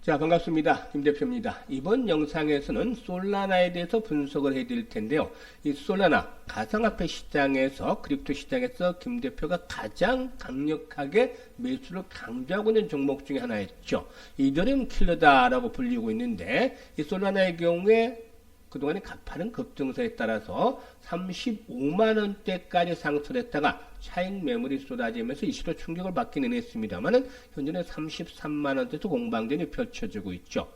자, 반갑습니다. 김 대표입니다. 이번 영상에서는 솔라나에 대해서 분석을 해드릴 텐데요. 이 솔라나, 가상화폐 시장에서, 크립토 시장에서 김 대표가 가장 강력하게 매수를 강조하고 있는 종목 중에 하나였죠. 이더리움 킬러다라고 불리고 있는데, 이 솔라나의 경우에 그동안의 가파른 급등세에 따라서 35만원대까지 상승했다가 차익 매물이 쏟아지면서 이시로 충격을 받기는 했습니다만은 현재는 33만원대에서 공방전이 펼쳐지고 있죠.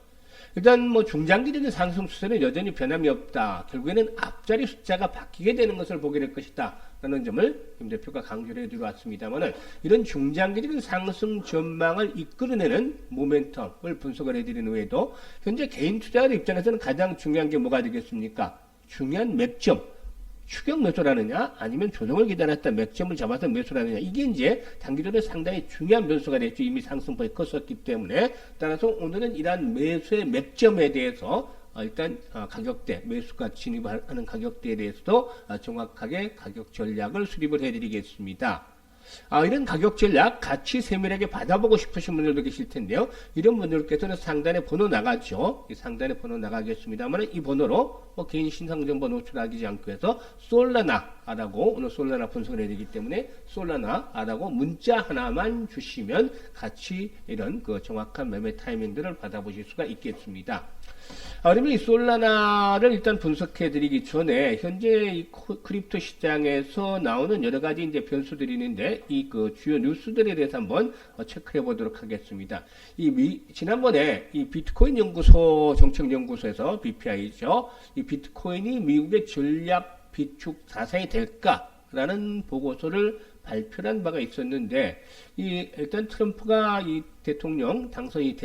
일단 뭐 중장기적인 상승 추세는 여전히 변함이 없다. 결국에는 앞자리 숫자가 바뀌게 되는 것을 보게 될 것이다. 라는 점을 김 대표가 강조를 해드려 왔습니다만은 이런 중장기적인 상승 전망을 이끌어내는 모멘텀을 분석을 해드리는 외에도 현재 개인 투자자 입장에서는 가장 중요한 게 뭐가 되겠습니까? 중요한 맥점. 추격 매수라느냐 아니면 조정을 기다렸다 맥점을 잡아서 매수라느냐 이게 이제 단기적으로 상당히 중요한 변수가 됐죠. 이미 상승폭이 컸었기 때문에 따라서 오늘은 이러한 매수의 맥점에 대해서 일단 가격대 매수가 진입하는 가격대에 대해서도 정확하게 가격 전략을 수립을 해드리겠습니다. 이런 가격 전략 같이 세밀하게 받아보고 싶으신 분들도 계실 텐데요. 이런 분들께서는 상단에 번호 나가죠. 이 상단에 번호 나가겠습니다만 이 번호로 개인 신상정보 노출하지 않고 해서 솔라나라고 오늘 솔라나 분석을 해드리기 때문에 솔라나라고 문자 하나만 주시면 같이 이런 정확한 매매 타이밍들을 받아보실 수가 있겠습니다. 그러면 이 솔라나를 일단 분석해 드리기 전에 현재 이 크립토 시장에서 나오는 여러 가지 이제 변수들이 있는데 이 주요 뉴스들에 대해서 한번 체크해 보도록 하겠습니다. 지난번에 이 비트코인 연구소 정책연구소에서 BPI죠. 이 비트코인이 미국의 전략 비축 자산이 될까라는 보고서를 발표한 바가 있었는데, 일단 트럼프가 이 대통령으로 당선이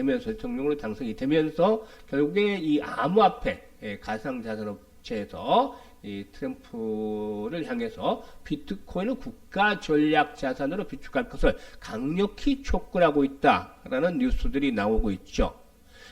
되면서, 결국에 이 암호화폐, 가상자산업체에서 이 트럼프를 향해서 비트코인을 국가 전략 자산으로 비축할 것을 강력히 촉구하고 있다라는 뉴스들이 나오고 있죠.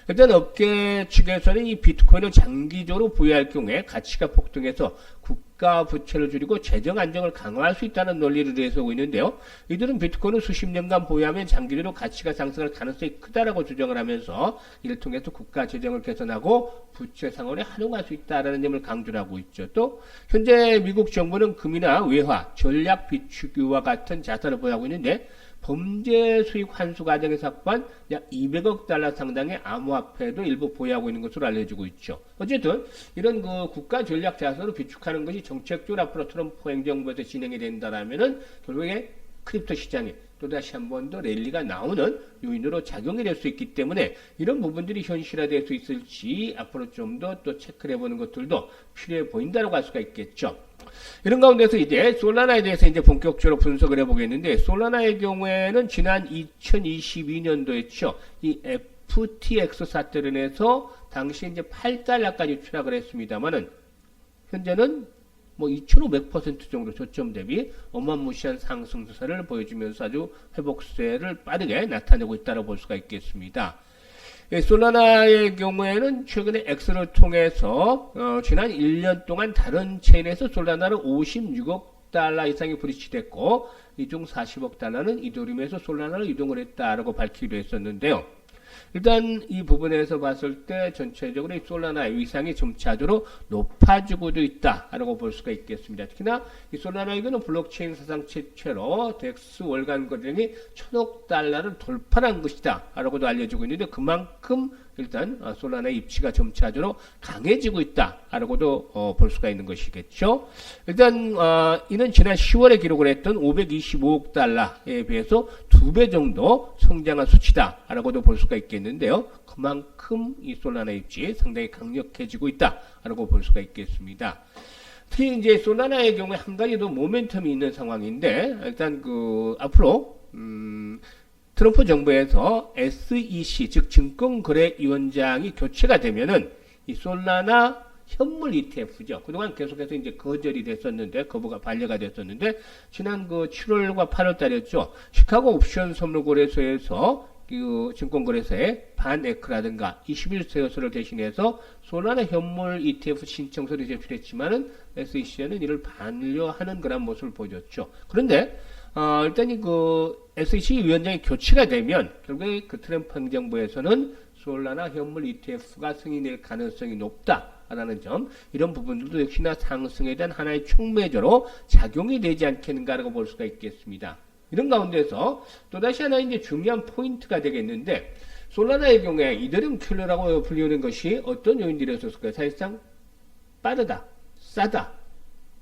일단 업계 측에서는 이 비트코인을 장기적으로 보유할 경우에 가치가 폭등해서 국가 부채를 줄이고 재정 안정을 강화할 수 있다는 논리를 내세우고 있는데요. 이들은 비트코인을 수십 년간 보유하면 장기적으로 가치가 상승할 가능성이 크다라고 주장을 하면서 이를 통해서 국가 재정을 개선하고 부채 상환에 활용할 수 있다라는 점을 강조를 하고 있죠. 또 현재 미국 정부는 금이나 외화, 전략 비축유와 같은 자산을 보유하고 있는데 범죄 수익 환수 과정에서 확보한 약 200억 달러 상당의 암호화폐도 일부 보유하고 있는 것으로 알려지고 있죠. 어쨌든 이런 국가 전략 자산으로 비축하는 것이 정책적으로 앞으로 트럼프 행정부에서 진행이 된다라면은 결국에 크립토 시장에 또다시 한 번 더 랠리가 나오는 요인으로 작용이 될 수 있기 때문에 이런 부분들이 현실화될 수 있을지 앞으로 좀 더 또 체크를 해보는 것들도 필요해 보인다고 할 수가 있겠죠. 이런 가운데서 이제 솔라나에 대해서 이제 본격적으로 분석을 해보겠는데, 솔라나의 경우에는 지난 2022년도였죠. 이 FTX 사태로 인해서 당시 이제 8달러까지 추락을 했습니다만은 현재는 뭐 2,500% 정도 저점 대비 어마무시한 상승 추세를 보여주면서 아주 회복세를 빠르게 나타내고 있다고 볼 수가 있겠습니다. 솔라나의 경우에는 최근에 엑스를 통해서 지난 1년 동안 다른 체인에서 솔라나는 56억 달러 이상이 브리치됐고 이 중 40억 달러는 이더리움에서 솔라나를 이동을 했다라고 밝히기도 했었는데요. 일단 이 부분에서 봤을 때 전체적으로 이 솔라나의 위상이 점차적으로 높아지고도 있다라고 볼 수가 있겠습니다. 특히나 이 솔라나에게는 블록체인 사상 최초로 덱스 월간 거래량이 1,000억 달러를 돌파한 것이다라고도 알려지고 있는데 그만큼 일단 솔라나의 입지가 점차적으로 강해지고 있다라고도 볼 수가 있는 것이겠죠. 일단 이는 지난 10월에 기록을 했던 525억 달러에 비해서 2배 정도 성장한 수치다라고도 볼 수가 있겠는데요. 그만큼 이 솔라나의 입지 상당히 강력해지고 있다라고 볼 수가 있겠습니다. 특히 이제 솔라나의 경우에 한 가지 더 모멘텀이 있는 상황인데, 일단 앞으로 트럼프 정부에서 SEC 즉 증권거래위원장이 교체가 되면은 이 솔라나 현물 ETF죠. 그동안 계속해서 이제 거절이 됐었는데, 거부가 반려가 됐었는데, 지난 7월과 8월 달이었죠. 시카고 옵션 선물거래소에서 증권거래소에 반에크라든가 21세여서를 대신해서 솔라나 현물 ETF 신청서를 제출했지만은 SEC는 이를 반려하는 그런 모습을 보여줬죠. 그런데 일단 SEC 위원장이 교체가 되면 결국에 트럼프 행정부에서는 솔라나 현물 ETF가 승인될 가능성이 높다라는 점, 이런 부분들도 역시나 상승에 대한 하나의 촉매제로 작용이 되지 않겠는가라고 볼 수가 있겠습니다. 이런 가운데서 또다시 하나 이제 중요한 포인트가 되겠는데, 솔라나의 경우에 이더리움 킬러라고 불리는 것이 어떤 요인들이었을까요? 사실상 빠르다, 싸다,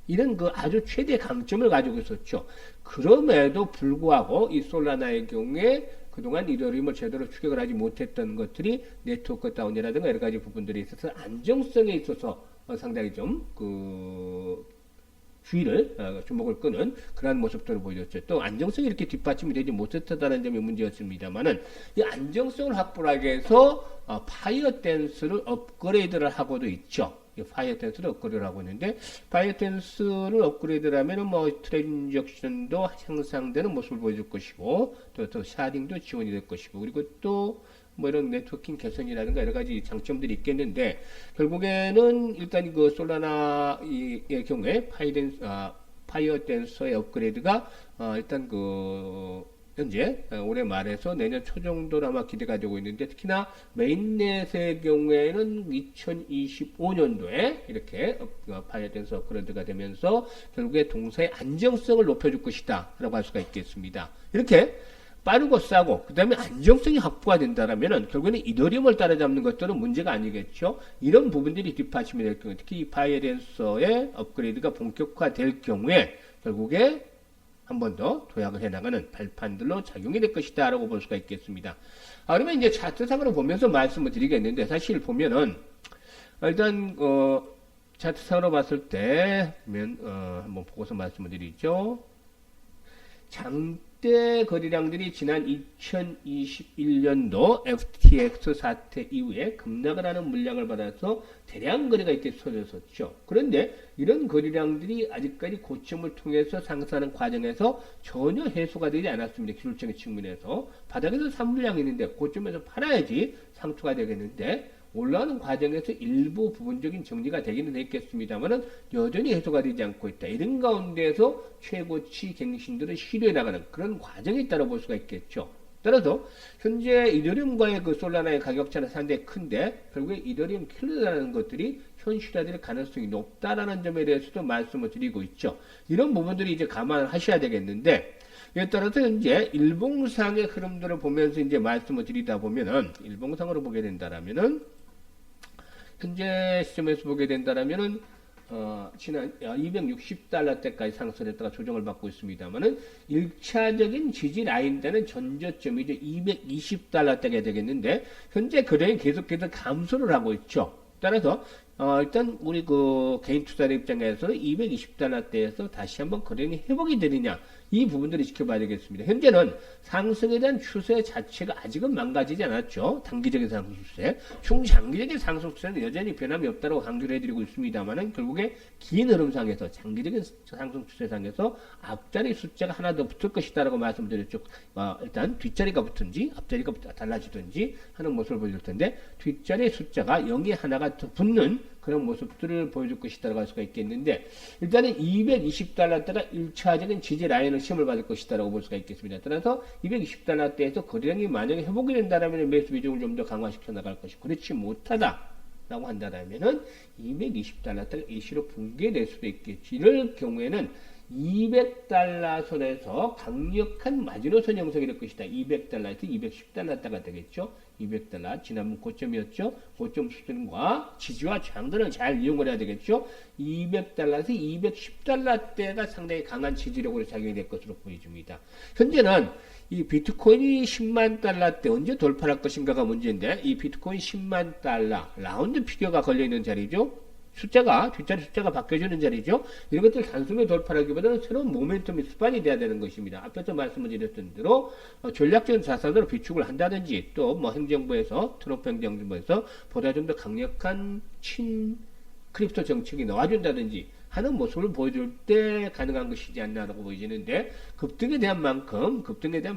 이런 그 아주 최대 강점을 가지고 있었죠. 그럼에도 불구하고 이 솔라나의 경우에 그동안 이더리움을 제대로 추격을 하지 못했던 것들이 네트워크 다운이라든가 여러 가지 부분들이 있어서 안정성에 있어서 상당히 좀 주목을 끄는 그러한 모습들을 보여줬죠. 또 안정성이 이렇게 뒷받침이 되지 못했다는 점이 문제였습니다만은, 이 안정성을 확보하기 위해서 파이어 댄스를 업그레이드를 하고도 있죠. 파이어 댄스를 업그레이드를 하고 있는데, 파이어 댄스를 업그레이드를 하면은 트랜잭션도 향상되는 모습을 보여줄 것이고, 또 샤딩도 지원이 될 것이고, 그리고 또 이런 네트워킹 개선이라든가 여러 가지 장점들이 있겠는데, 결국에는 일단 그 솔라나의 경우에 파이어 댄서의 업그레이드가 일단 현재 올해 말에서 내년 초 정도로 아마 기대가 되고 있는데, 특히나 메인넷의 경우에는 2025년도에 이렇게 파이어 댄서 업그레이드가 되면서 결국에 동사의 안정성을 높여줄 것이다 라고 할 수가 있겠습니다. 이렇게 빠르고 싸고 그 다음에 안정성이 확보가 된다라면은 결국에는 이더리움을 따라잡는 것들은 문제가 아니겠죠. 이런 부분들이 뒷받침이 될 경우, 특히 이 파이어 댄서의 업그레이드가 본격화될 경우에 결국에 한 번 더 도약을 해나가는 발판들로 작용이 될 것이다 라고 볼 수가 있겠습니다. 그러면 이제 차트상으로 보면서 말씀을 드리겠는데, 사실 보면은 일단 차트상으로 봤을 때 한번 보고서 말씀을 드리죠. 장대 거래량들이 지난 2021년도 FTX 사태 이후에 급락을 하는 물량을 받아서 대량 거래가 이렇게 쏟아졌었죠. 그런데 이런 거래량들이 아직까지 고점을 통해서 상승하는 과정에서 전혀 해소가 되지 않았습니다. 기술적인 측면에서. 바닥에서 산 물량이 있는데 고점에서 팔아야지 상투가 되겠는데, 올라오는 과정에서 일부 부분적인 정리가 되기는 했겠습니다만은 여전히 해소가 되지 않고 있다. 이런 가운데에서 최고치 갱신들을 시도해 나가는 그런 과정이 있다고 볼 수가 있겠죠. 따라서 현재 이더리움과의 그 솔라나의 가격 차는 상당히 큰데, 결국에 이더리움 킬러라는 것들이 현실화될 가능성이 높다라는 점에 대해서도 말씀을 드리고 있죠. 이런 부분들이 이제 감안을 하셔야 되겠는데, 이에 따라서 현재 일봉상의 흐름들을 보면서 이제 말씀을 드리다 보면은, 일봉상으로 보게 된다라면은, 현재 시점에서 보게 된다라면은 지난 260달러대까지 상승했다가 조정을 받고 있습니다만은 1차적인 지지 라인대는 전저점이죠. 220달러대가 되겠는데, 현재 거래량이 계속해서 감소를 하고 있죠. 따라서 일단 우리 개인 투자자 입장에서는 220달러대에서 다시 한번 거래량이 회복이 되느냐, 이 부분들을 지켜봐야 되겠습니다. 현재는 상승에 대한 추세 자체가 아직은 망가지지 않았죠. 단기적인 상승 추세. 중장기적인 상승 추세는 여전히 변함이 없다고 강조를 해드리고 있습니다만은, 결국에 긴 흐름상에서 장기적인 상승 추세상에서 앞자리 숫자가 하나 더 붙을 것이다라고 말씀드렸죠. 일단 뒷자리가 붙든지 앞자리가 달라지든지 하는 모습을 보여줄 텐데, 뒷자리 숫자가 0이 하나가 더 붙는 그런 모습들을 보여줄 것이다라고 할 수가 있겠는데, 일단은 220달러대가 1차적인 지지 라인을 시험을 받을 것이다라고 볼 수가 있겠습니다. 따라서 220달러대에서 거래량이 만약에 회복이 된다라면 매수 비중을 좀 더 강화시켜 나갈 것이고, 그렇지 못하다라고 한다라면은 220달러대가 일시로 붕괴될 수도 있겠지. 이럴 경우에는 200달러 선에서 강력한 마지노선 형성이 될 것이다. 200달러에서 210달러대가 되겠죠. 200달러 지난번 고점이었죠. 고점 수준과 지지와 저항들은 잘 이용을 해야 되겠죠. 200달러에서 210달러대가 상당히 강한 지지력으로 작용이 될 것으로 보여집니다. 현재는 이 비트코인이 10만 달러대 언제 돌파할 것인가가 문제인데, 이 비트코인 10만 달러 라운드 피겨가 걸려있는 자리죠. 뒷자리 숫자가 바뀌어주는 자리죠. 이런 것들 단숨에 돌파하기보다는 새로운 모멘텀이 수반이 돼야 되는 것입니다. 앞에서 말씀을 드렸던 대로 전략적인 자산으로 비축을 한다든지, 또 행정부에서, 트럼프 행정부에서 보다 좀 더 강력한 크립토 정책이 나와준다든지 하는 모습을 보여줄 때 가능한 것이지 않나라고 보여지는데, 급등에 대한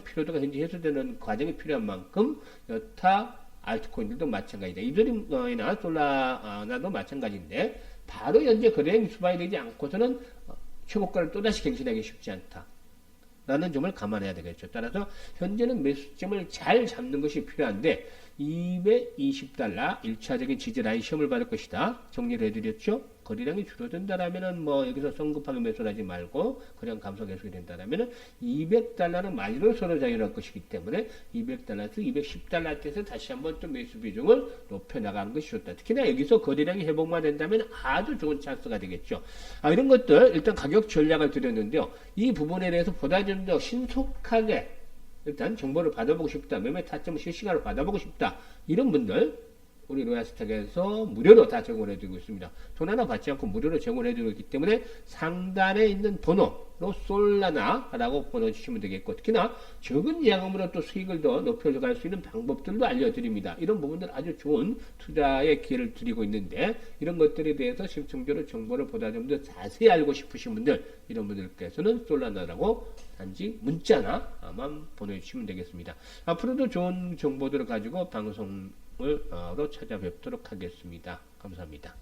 피로도가 현재 해소되는 과정이 필요한 만큼 여타 알트코인들도 마찬가지다. 이더리움이나 솔라나도 마찬가지인데, 바로 현재 거래량이 수반이 되지 않고서는 최고가를 또다시 갱신하기 쉽지 않다. 라는 점을 감안해야 되겠죠. 따라서 현재는 매수점을 잘 잡는 것이 필요한데 220달러 1차적인 지지라인 시험을 받을 것이다. 정리를 해드렸죠. 거래량이 줄어든다라면은 뭐 여기서 성급하게 매수를 하지 말고 거래량 감소 계속이 된다라면은 200달러는 마이너스로 작용할 것이기 때문에 200달러에서 210달러대에서 다시 한번 또 매수 비중을 높여 나가는 것이 좋다. 특히나 여기서 거래량이 회복만 된다면 아주 좋은 찬스가 되겠죠. 이런 것들 일단 가격 전략을 드렸는데요. 이 부분에 대해서 보다 좀 더 신속하게 일단 정보를 받아보고 싶다. 매매 타점을 실시간으로 받아보고 싶다. 이런 분들 우리 로얄스탁에서 무료로 다 제공을 해드리고 있습니다. 돈 하나 받지 않고 무료로 제공을 해드리고 있기 때문에 상단에 있는 번호로 솔라나라고 보내주시면 되겠고, 특히나 적은 자금으로 또 수익을 더 높여갈 수 있는 방법들도 알려드립니다. 이런 부분들 아주 좋은 투자의 기회를 드리고 있는데, 이런 것들에 대해서 심층적으로 정보를 보다 좀 더 자세히 알고 싶으신 분들, 이런 분들께서는 솔라나라고 단지 문자나만 보내주시면 되겠습니다. 앞으로도 좋은 정보들을 가지고 방송으로 찾아뵙도록 하겠습니다. 감사합니다.